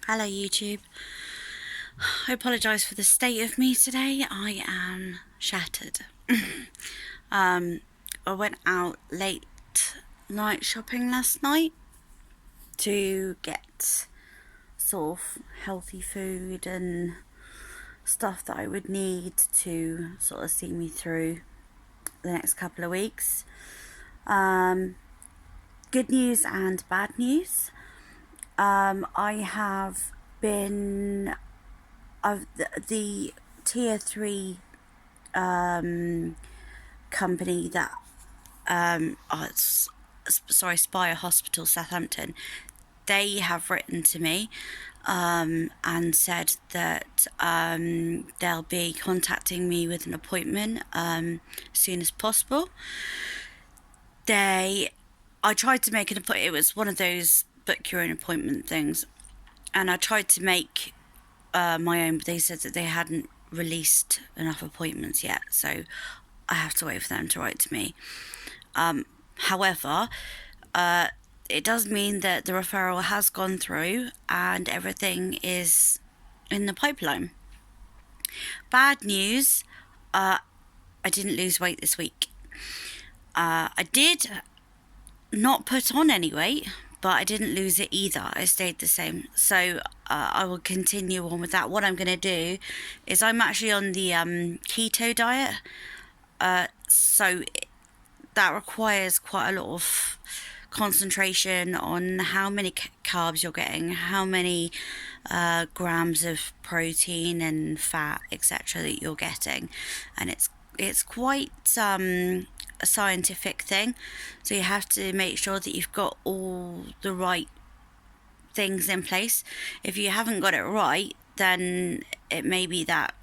Hello YouTube. I apologise for the state of me today. I am shattered. I went out late night shopping last night to get sort of healthy food and stuff that I would need to sort of see me through the next couple of weeks. Good news and bad news. I have been the tier 3 company that Spire Hospital Southampton, they have written to me and said that they'll be contacting me with an appointment as soon as possible. I tried to make an appointment. It was one of those book your own appointment things, and I tried to make my own, but they said that they hadn't released enough appointments yet, so I have to wait for them to write to me. However, it does mean that the referral has gone through and everything is in the pipeline. Bad news, I didn't lose weight this week. I did not put on any weight, but I didn't lose it either. I stayed the same. So I will continue on with that. What I'm going to do is I'm actually on the keto diet. So that requires quite a lot of concentration on how many carbs you're getting, how many grams of protein and fat, etc. that you're getting. And it's quite a scientific thing, so you have to make sure that you've got all the right things in place. If you haven't got it right, then it may be that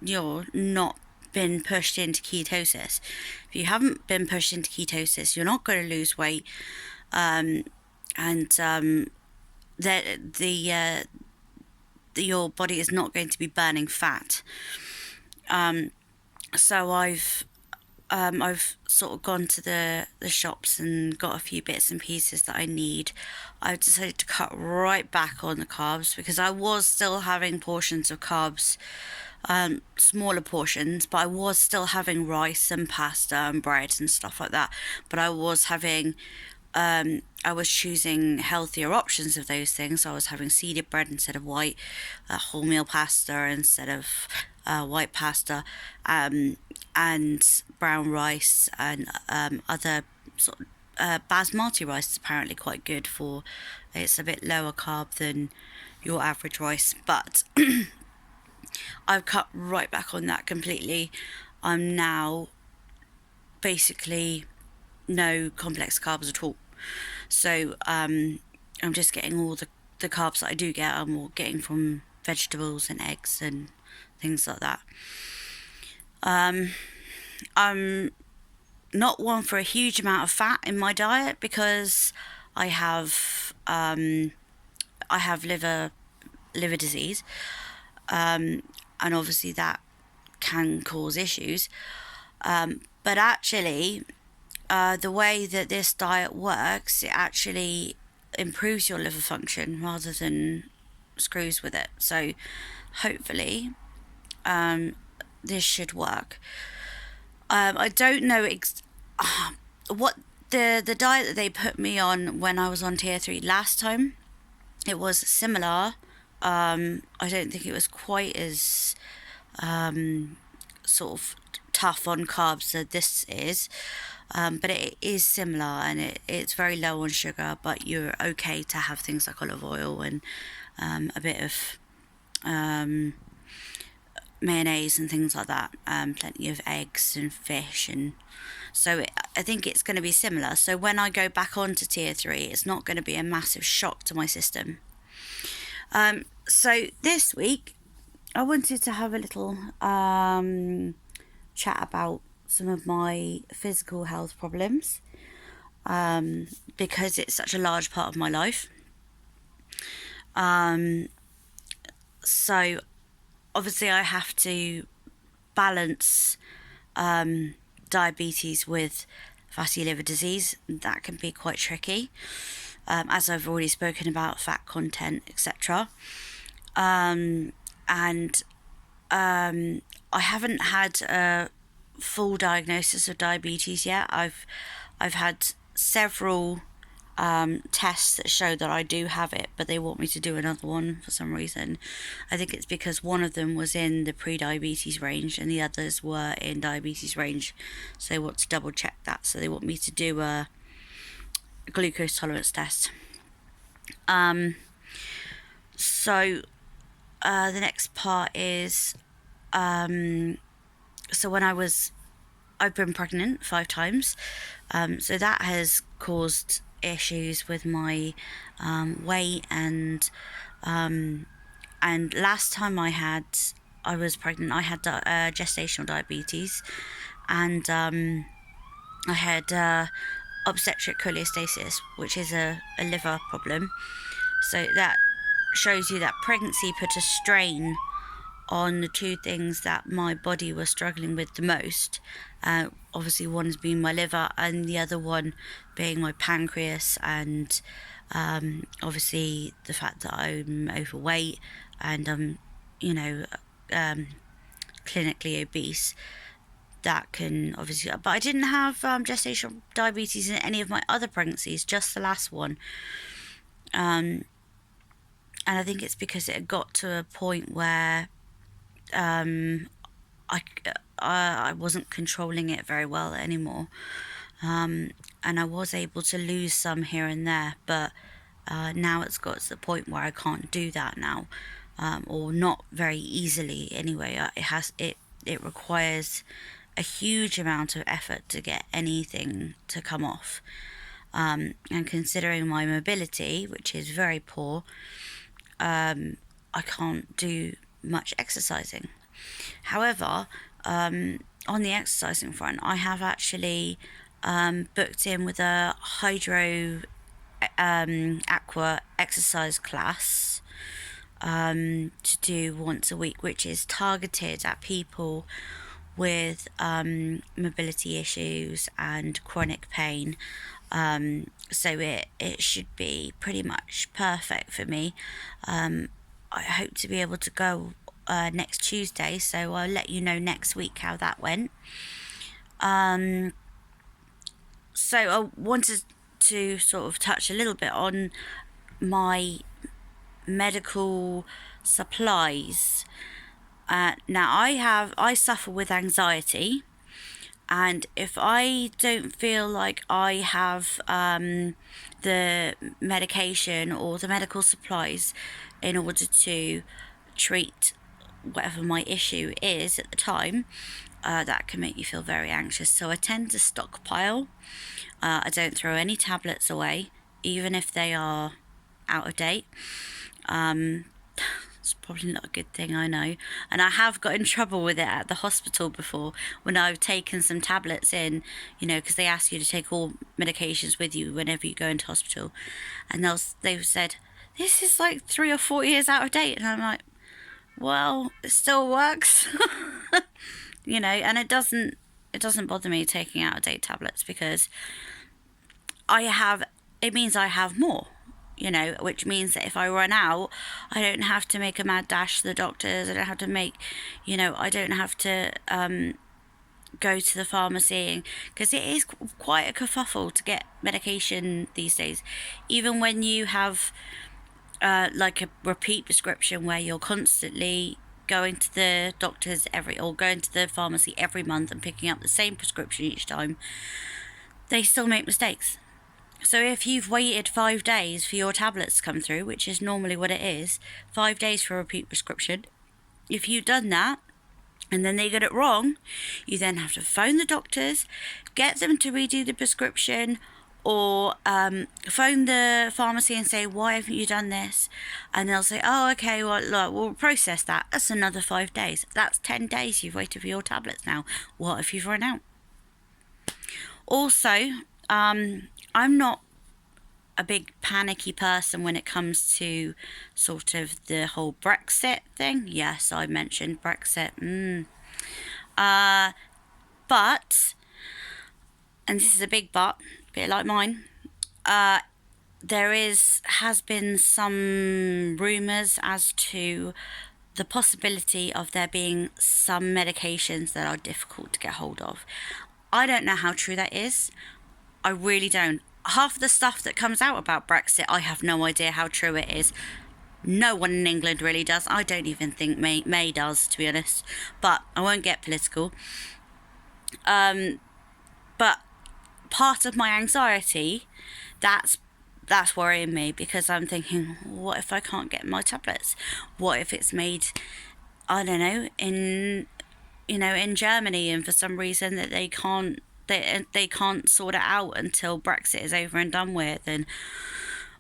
you're not been pushed into ketosis. If you haven't been pushed into ketosis, you're not going to lose weight, your body is not going to be burning fat. So I've sort of gone to the shops and got a few bits and pieces that I need. I've decided to cut right back on the carbs because I was still having portions of carbs, smaller portions, but I was still having rice and pasta and bread and stuff like that. But I was having, I was choosing healthier options of those things. So I was having seeded bread instead of white, wholemeal pasta instead of white pasta, and brown rice and other sort of basmati rice is apparently quite good for. It's a bit lower carb than your average rice, but I've cut right back on that completely. I'm now basically no complex carbs at all. So I'm just getting all the carbs that I do get. I'm all getting from vegetables and eggs and things like that. I'm not one for a huge amount of fat in my diet because I have liver disease, and obviously that can cause issues. But actually, the way that this diet works, it actually improves your liver function rather than screws with it. So hopefully this should work. I don't know what the diet that they put me on when I was on tier 3 last time. It was similar. I don't think it was quite as sort of tough on carbs as this is, but it is similar, and it's very low on sugar, but you're okay to have things like olive oil and a bit of mayonnaise and things like that, plenty of eggs and fish, and so I think it's going to be similar. So when I go back onto tier 3, it's not going to be a massive shock to my system. So this week I wanted to have a little chat about some of my physical health problems, because it's such a large part of my life. So obviously I have to balance diabetes with fatty liver disease. That can be quite tricky. as I've already spoken about, fat content, etc. And I haven't had a full diagnosis of diabetes yet. I've had several tests that show that I do have it, but they want me to do another one for some reason. I think it's because one of them was in the pre-diabetes range and the others were in diabetes range, so they want to double check that. So they want me to do a glucose tolerance test. So the next part is so when I've been pregnant 5 times, so that has caused issues with my weight, and last time I was pregnant, I had gestational diabetes, and I had obstetric cholestasis, which is a liver problem. So that shows you that pregnancy put a strain on the two things that my body was struggling with the most. Obviously, one has been my liver, and the other one being my pancreas, and obviously the fact that I'm overweight and I'm, clinically obese. That can obviously, but I didn't have gestational diabetes in any of my other pregnancies, just the last one. And I think it's because it got to a point where I wasn't controlling it very well anymore, and I was able to lose some here and there, but now it's got to the point where I can't do that now, or not very easily anyway. It requires a huge amount of effort to get anything to come off, and considering my mobility, which is very poor, I can't do much exercising. However, on the exercising front, I have actually booked in with a hydro aqua exercise class to do once a week, which is targeted at people with mobility issues and chronic pain. So it should be pretty much perfect for me. I hope to be able to go next Tuesday, so I'll let you know next week how that went. So I wanted to sort of touch a little bit on my medical supplies. Now I suffer with anxiety, and if I don't feel like I have the medication or the medical supplies in order to treat whatever my issue is at the time, that can make me feel very anxious. So I tend to stockpile. I don't throw any tablets away, even if they are out of date. It's probably not a good thing, I know. And I have got in trouble with it at the hospital before when I've taken some tablets in, because they ask you to take all medications with you whenever you go into hospital. And they've said, this is like 3 or 4 years out of date. And I'm like, well, it still works. And it doesn't bother me taking out of date tablets, because it means I have more. Which means that if I run out, I don't have to make a mad dash to the doctors. I don't have to I don't have to go to the pharmacy, because it is quite a kerfuffle to get medication these days. Even when you have like a repeat prescription where you're constantly going to the doctors or going to the pharmacy every month and picking up the same prescription each time, they still make mistakes. So if you've waited 5 days for your tablets to come through, which is normally what it is, 5 days for a repeat prescription, if you've done that and then they get it wrong, you then have to phone the doctors, get them to redo the prescription, or phone the pharmacy and say, why haven't you done this? And they'll say, oh, okay, well, look, we'll process that. That's another 5 days. That's 10 days you've waited for your tablets now. What if you've run out? Also, I'm not a big panicky person when it comes to sort of the whole Brexit thing. Yes, I mentioned Brexit. But, and this is a big but, a bit like mine, has been some rumours as to the possibility of there being some medications that are difficult to get hold of. I don't know how true that is. I really don't. Half of the stuff that comes out about Brexit, I have no idea how true it is. No one in England really does. I don't even think May does, to be honest. But I won't get political. But part of my anxiety, that's worrying me, because I'm thinking, what if I can't get my tablets? What if it's made, I don't know, in Germany, and for some reason that they can't sort it out until Brexit is over and done with, and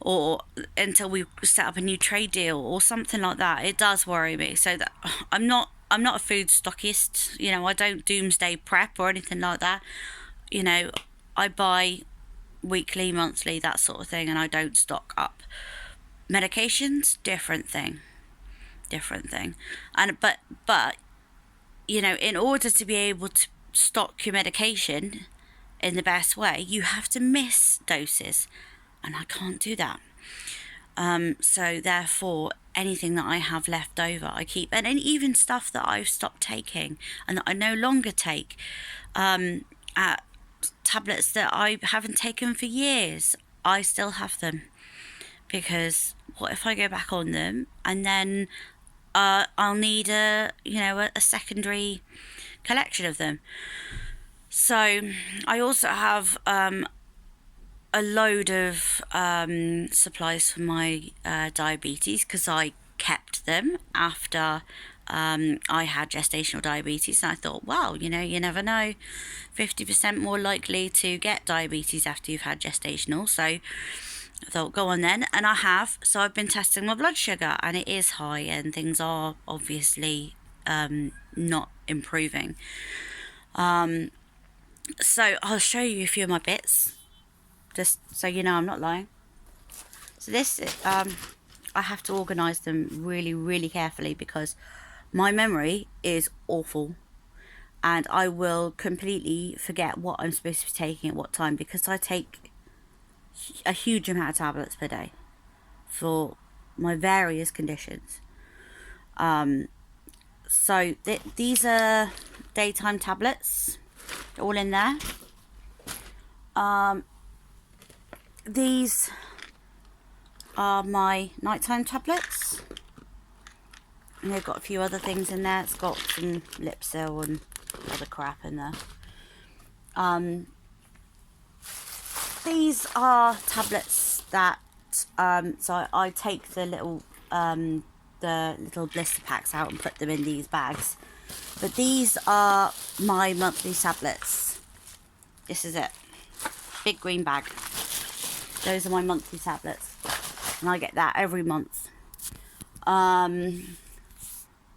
or until we set up a new trade deal or something like that. It does worry me. So that I'm not a food stockist. I don't doomsday prep or anything like that. I buy weekly, monthly, that sort of thing, and I don't stock up. Medications, different thing. And but in order to be able to stock your medication in the best way, you have to miss doses, and I can't do that. So therefore, anything that I have left over, I keep, and even stuff that I've stopped taking and that I no longer take. Tablets that I haven't taken for years, I still have them, because what if I go back on them and then I'll need a secondary collection of them. So I also have a load of supplies for my diabetes, because I kept them after I had gestational diabetes, and I thought, well, you never know, 50% more likely to get diabetes after you've had gestational. So I thought, go on then, and I have. So I've been testing my blood sugar, and it is high, and things are obviously not improving. So I'll show you a few of my bits, just so you know I'm not lying. So this, I have to organise them really, really carefully, because my memory is awful, and I will completely forget what I'm supposed to be taking at what time, because I take a huge amount of tablets per day for my various conditions. So these are daytime tablets, all in there. These are my nighttime tablets, and they've got a few other things in there. It's got some Lipsil and other crap in there. These are tablets that so I take the little blister packs out and put them in these bags. But these are my monthly tablets. This is it. Big green bag. Those are my monthly tablets, and I get that every month. I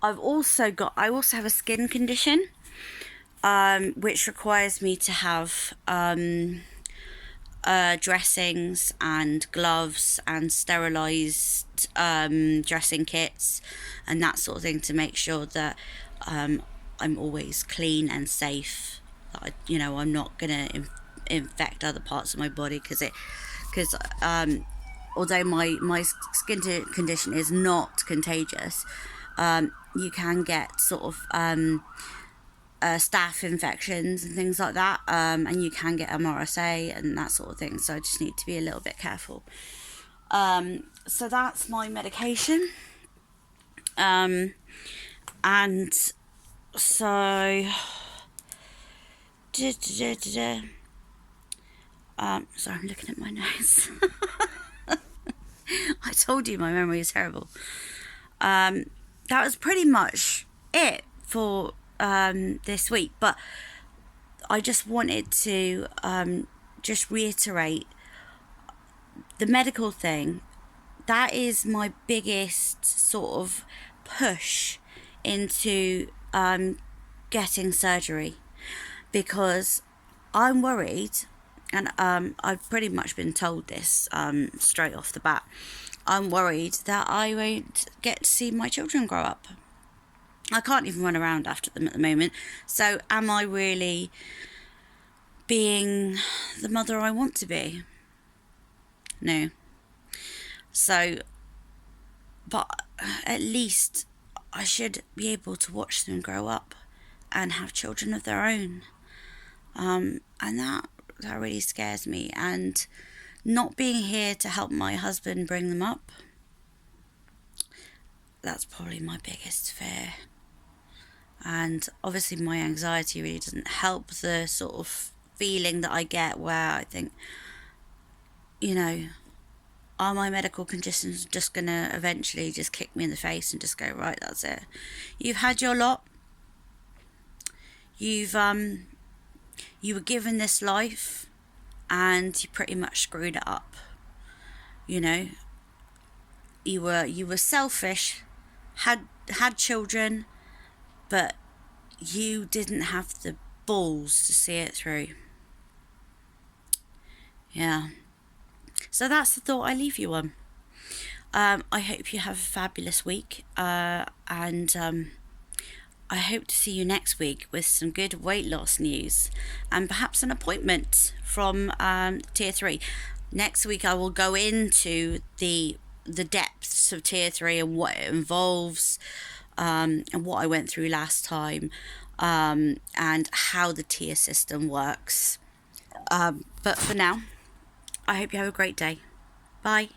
also have a skin condition, which requires me to have dressings and gloves and sterilised dressing kits and that sort of thing, to make sure that I'm always clean and safe. That I'm not gonna infect other parts of my body, because although my skin condition is not contagious, you can get sort of staph infections and things like that, and you can get MRSA and that sort of thing. So I just need to be a little bit careful. So that's my medication. And so sorry, I'm looking at my nose. I told you my memory is terrible. That was pretty much it for this week, but I just wanted to just reiterate the medical thing. That is my biggest sort of push into getting surgery, because I'm worried, and I've pretty much been told this straight off the bat. I'm worried that I won't get to see my children grow up. I can't even run around after them at the moment. So am I really being the mother I want to be? No, So, but at least I should be able to watch them grow up and have children of their own. And that really scares me. And not being here to help my husband bring them up, that's probably my biggest fear. And obviously, my anxiety really doesn't help the sort of feeling that I get where I think, you know, are my medical conditions just going to eventually just kick me in the face and just go, right, that's it. You've had your lot. You were given this life and you pretty much screwed it up. You know, you were selfish, had children, but you didn't have the balls to see it through. Yeah. So that's the thought I leave you on. I hope you have a fabulous week, and I hope to see you next week with some good weight loss news and perhaps an appointment from Tier 3. Next week I will go into the depths of Tier 3 and what it involves, and what I went through last time, and how the tier system works. But for now, I hope you have a great day. Bye.